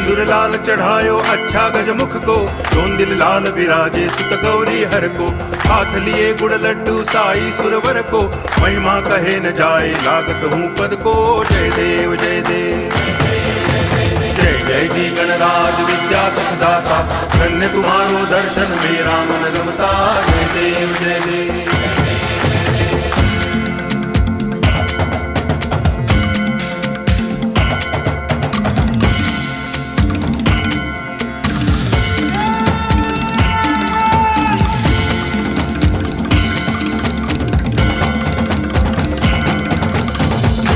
सिंदूर लाल चढ़ायो अच्छा गजमुख को, दोन दिल लाल विराजे सुत गौरी हर को। हाथ लिए गुड़ लड्डू साई सुरवर को, महिमा कहे न जाए लागत हूँ पद को। जय देव जय देव जय जय जी गणराज विद्या सुखदाता, धन्य तुम्हारो दर्शन मेरा मन रमता। जय देव जय देव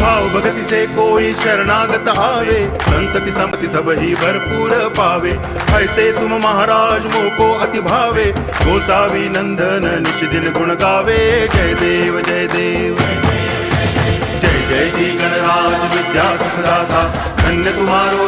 भाव भगति से कोई शरणागत आवे, संतति समति सब ही भरपूर पावे। ऐसे तुम महाराज मोको अति भावे, गोसावी नंदन निच दिन गुण गावे। जय देव जय देव जय जय जी गणराज विद्या सुखदाता, धन्य तुम्हारो